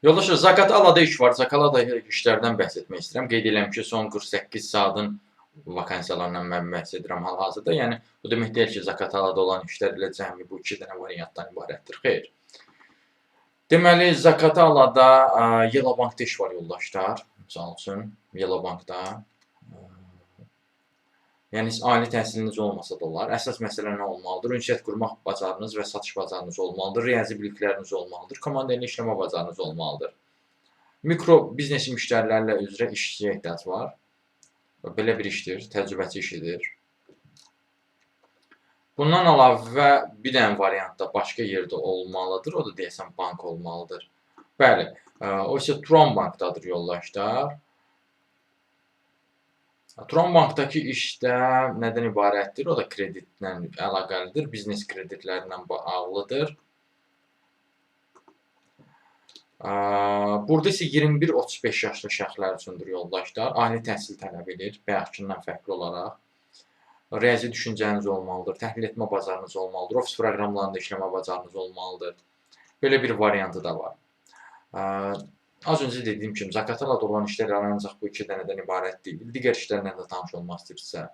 Yoldaşlar, Zaqatalada iş var. Zaqatalada işlərdən bəhs etmək istəyirəm. Qeyd edirəm ki, son 48 saatın vakansiyalarından mən bəhs edirəm hal-hazırda. Yəni, bu demək deyil ki, Zaqatalada olan işlər elə cəmi bu 2 dənə variantdan ibarətdir. Xeyr. Deməli, Zaqatalada Yellow Bankda iş var yoldaşlar. Misal üçün, Yellow Bankda. Yəni, ali təhsiliniz olmasa da olar. Əsas məsələ nə olmalıdır? Ünsiyyət qurmaq bacarınız və satış bacarınız olmalıdır. Riyazi bilikləriniz olmalıdır. Komandayla işləmə bacarınız olmalıdır. Mikro biznes müştərilərlə üzrə işçiyə ehtiyac var. Belə bir işdir, təcrübəçi işidir. Bundan əlavə bir dənə variantda başqa yerdə olmalıdır. O da deyəsən bank olmalıdır. Bəli, o isə Tron Bankdadır yoldaşlar. Tron Bankdakı işdə nədən ibarətdir? O da kreditlə əlaqəlidir. Biznes kreditlərlə bağlıdır. Burada isə 21-35 yaşlı şəxslər üçündür yoldaşlar. Ali təhsil tələb edir, bayaqkindən fərqli olaraq. Riyazi düşüncəniz olmalıdır, təhlil etmə bacarınız olmalıdır, ofis proqramlarında işləmə bacarınız olmalıdır. Belə bir variantı da var. Az öncə dediyim kimi, Zaqatalada olan işlər ancaq bu 2 dənədən ibarət deyil. Digər işlərlə də tanış olmaq istəyirsinizsə,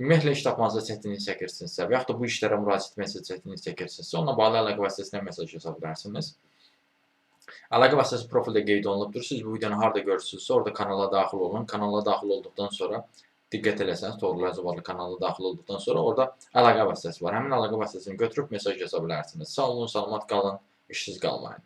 ümumiyyətlə iş tapmanızda çətinlik çəkirsinizsə və yaxud da bu işlərə müraciət etməksə çətinlik çəkirsinizsə, onunla bağlı əlaqə vasitəsilə mesaj yaza bilərsiniz. Əlaqə vasitəsi profildə qeyd olunubdur. Siz bu videonu harada görürsünüzsə, orada kanala daxil olun. Kanala daxil olduqdan sonra diqqət eləsəniz, Toğrul Əcəballı kanalına daxil olduqdan sonra orada əlaqə vasitəsi var. Həmin əlaqə vasitəsini götürüb mesaj yaza bilərsiniz. Sağ olun, salamat qalın, işsiz qalmayın.